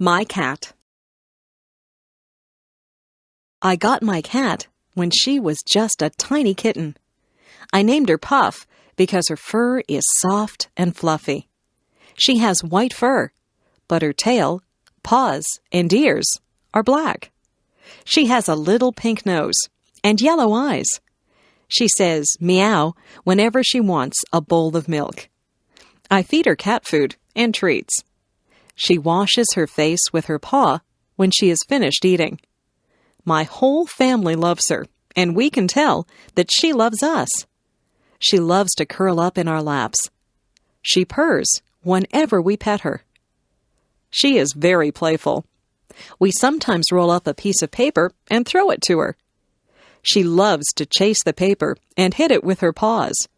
My cat. I got my cat when she was just a tiny kitten. I named her Puff because her fur is soft and fluffy. She has white fur, but her tail, paws, and ears are black. She has a little pink nose and yellow eyes. She says meow whenever she wants a bowl of milk. I feed her cat food and treats. She washes her face with her paw when she is finished eating. My whole family loves her, and we can tell that she loves us. She loves to curl up in our laps. She purrs whenever we pet her. She is very playful. We sometimes roll up a piece of paper and throw it to her. She loves to chase the paper and hit it with her paws.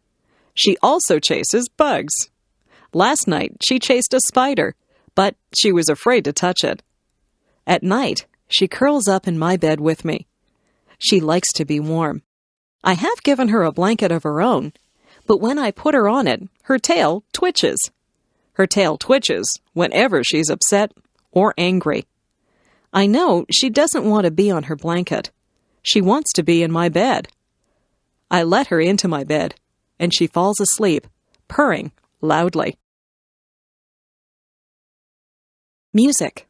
She also chases bugs. Last night, she chased a spider, but she was afraid to touch it. At night, she curls up in my bed with me. She likes to be warm. I have given her a blanket of her own, but when I put her on it, her tail twitches. Her tail twitches whenever she's upset or angry. I know she doesn't want to be on her blanket. She wants to be in my bed. I let her into my bed, and she falls asleep, purring loudly. Music.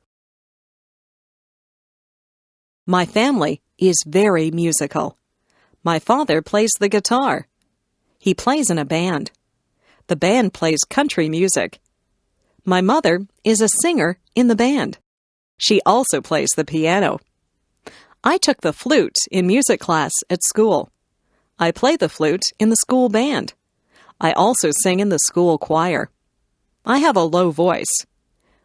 My family is very musical. My father plays the guitar. He plays in a band. The band plays country music. My mother is a singer in the band. She also plays the piano. I took the flute in music class at school. I play the flute in the school band. I also sing in the school choir. I have a low voice.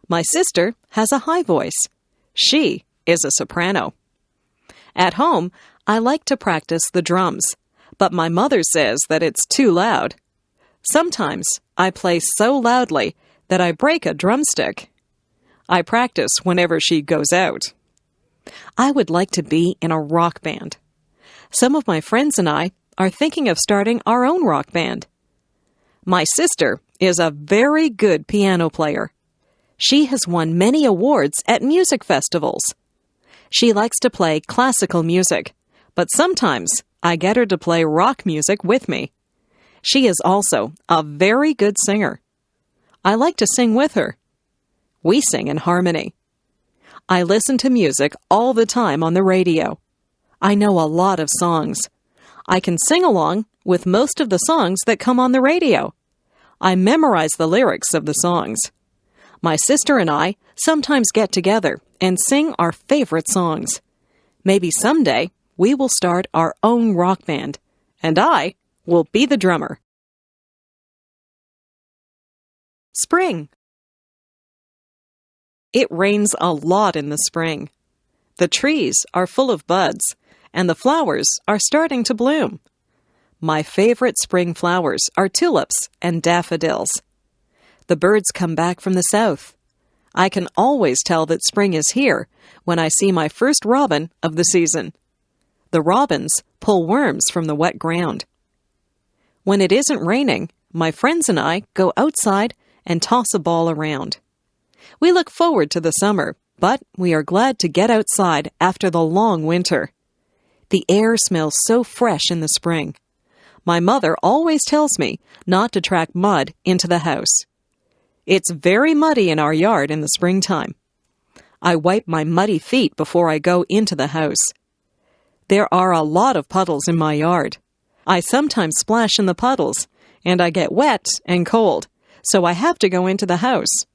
My sister has a high voice. She is a soprano. At home, I like to practice the drums, but my mother says that it's too loud. Sometimes I play so loudly that I break a drumstick. I practice whenever she goes out. I would like to be in a rock band. Some of my friends and I are thinking of starting our own rock band. My sister is a very good piano player. She has won many awards at music festivals. She likes to play classical music, but sometimes I get her to play rock music with me. She is also a very good singer. I like to sing with her. We sing in harmony. I listen to music all the time on the radio. I know a lot of songs. I can sing along with most of the songs that come on the radio. I memorize the lyrics of the songs. My sister and I sometimes get together and sing our favorite songs. Maybe someday we will start our own rock band, and I will be the drummer. Spring. It rains a lot in the spring. The trees are full of buds, and the flowers are starting to bloom. My favorite spring flowers are tulips and daffodils. The birds come back from the south. I can always tell that spring is here when I see my first robin of the season. The robins pull worms from the wet ground. When it isn't raining, my friends and I go outside and toss a ball around. We look forward to the summer, but we are glad to get outside after the long winter. The air smells so fresh in the spring. My mother always tells me not to track mud into the house. It's very muddy in our yard in the springtime. I wipe my muddy feet before I go into the house. There are a lot of puddles in my yard. I sometimes splash in the puddles, and I get wet and cold, so I have to go into the house.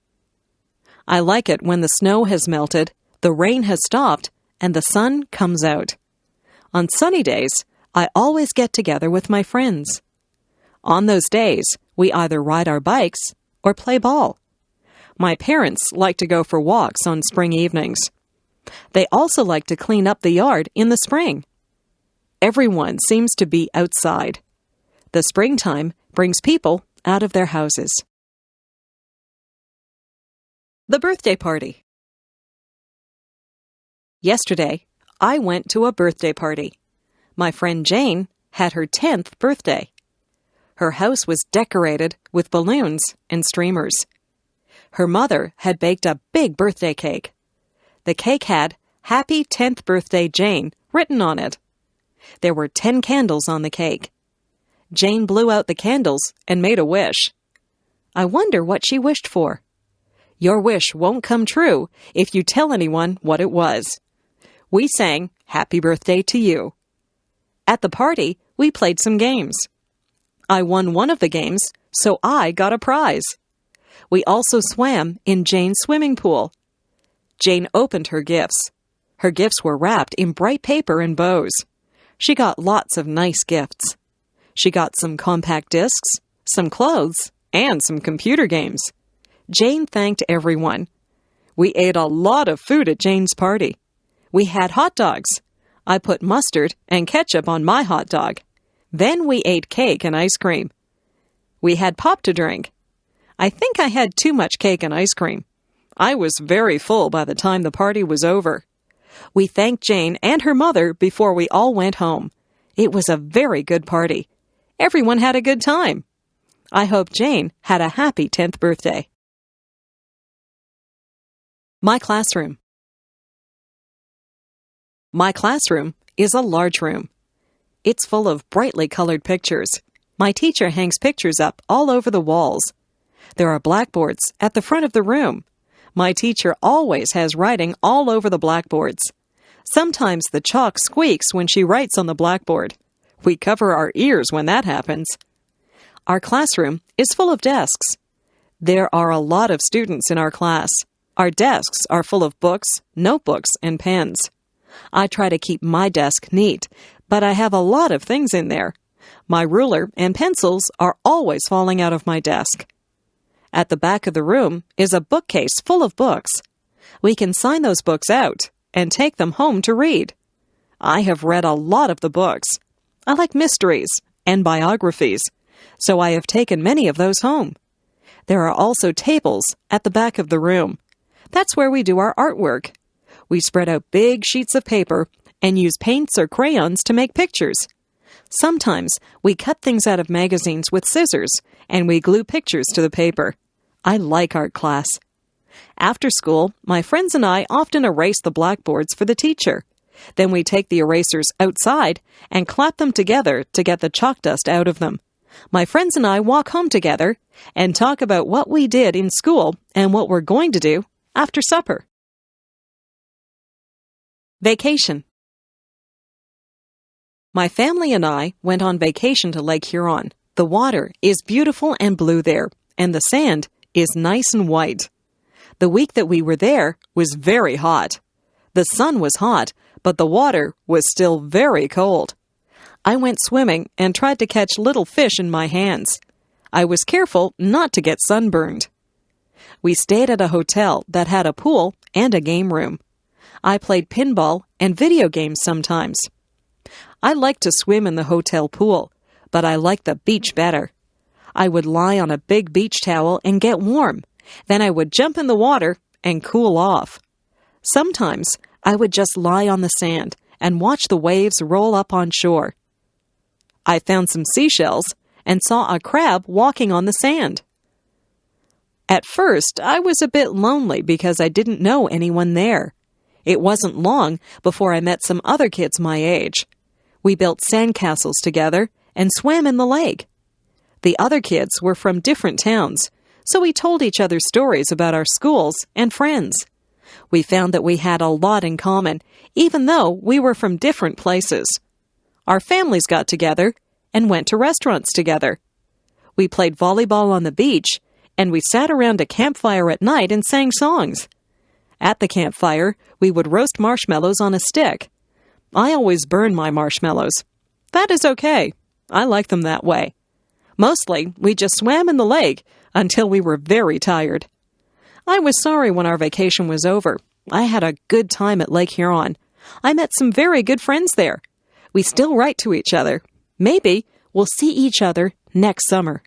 I like it when the snow has melted, the rain has stopped, and the sun comes out. On sunny days, I always get together with my friends. On those days, we either ride our bikes or play ball. My parents like to go for walks on spring evenings. They also like to clean up the yard in the spring. Everyone seems to be outside. The springtime brings people out of their houses. The birthday party. Yesterday, I went to a birthday party. My friend Jane had her 10th birthday. Her house was decorated with balloons and streamers. Her mother had baked a big birthday cake, The cake had, "Happy 10th Birthday, Jane," written on it. There were 10 candles on the cake. Jane blew out the candles and made a wish. I wonder what she wished for. Your wish won't come true if you tell anyone what it was. We sang, "Happy Birthday to You." At the party, we played some games. I won one of the games, so I got a prize. We also swam in Jane's swimming pool. Jane opened her gifts. Her gifts were wrapped in bright paper and bows. She got lots of nice gifts. She got some compact discs, some clothes, and some computer games. Jane thanked everyone. We ate a lot of food at Jane's party. We had hot dogs. I put mustard and ketchup on my hot dog. Then we ate cake and ice cream. We had pop to drink. I think I had too much cake and ice cream. I was very full by the time the party was over. We thanked Jane and her mother before we all went home. It was a very good party. Everyone had a good time. I hope Jane had a happy 10th birthday. My classroom. My classroom is a large room. It's full of brightly colored pictures. My teacher hangs pictures up all over the walls. There are blackboards at the front of the room. My teacher always has writing all over the blackboards. Sometimes the chalk squeaks when she writes on the blackboard. We cover our ears when that happens. Our classroom is full of desks. There are a lot of students in our class. Our desks are full of books, notebooks, and pens. I try to keep my desk neat, but I have a lot of things in there. My ruler and pencils are always falling out of my desk. At the back of the room is a bookcase full of books. We can sign those books out and take them home to read. I have read a lot of the books. I like mysteries and biographies, so I have taken many of those home. There are also tables at the back of the room. That's where we do our artwork. We spread out big sheets of paper and use paints or crayons to make pictures. Sometimes we cut things out of magazines with scissors and we glue pictures to the paper. I like art class. After school, my friends and I often erase the blackboards for the teacher. Then we take the erasers outside and clap them together to get the chalk dust out of them. My friends and I walk home together and talk about what we did in school and what we're going to do after supper. Vacation. My family and I went on vacation to Lake Huron. The water is beautiful and blue there, and the sand is nice and white. The week that we were there was very hot. The sun was hot, but the water was still very cold. I went swimming and tried to catch little fish in my hands. I was careful not to get sunburned. We stayed at a hotel that had a pool and a game room. I played pinball and video games sometimes. I liked to swim in the hotel pool, but I liked the beach better. I would lie on a big beach towel and get warm. Then I would jump in the water and cool off. Sometimes I would just lie on the sand and watch the waves roll up on shore. I found some seashells and saw a crab walking on the sand. At first, I was a bit lonely because I didn't know anyone there. It wasn't long before I met some other kids my age. We built sandcastles together and swam in the lake. The other kids were from different towns, so we told each other stories about our schools and friends. We found that we had a lot in common, even though we were from different places. Our families got together and went to restaurants together. We played volleyball on the beach, and we sat around a campfire at night and sang songs. At the campfire, we would roast marshmallows on a stick. I always burn my marshmallows. That is okay. I like them that way. Mostly, we just swam in the lake until we were very tired. I was sorry when our vacation was over. I had a good time at Lake Huron. I met some very good friends there. We still write to each other. Maybe we'll see each other next summer.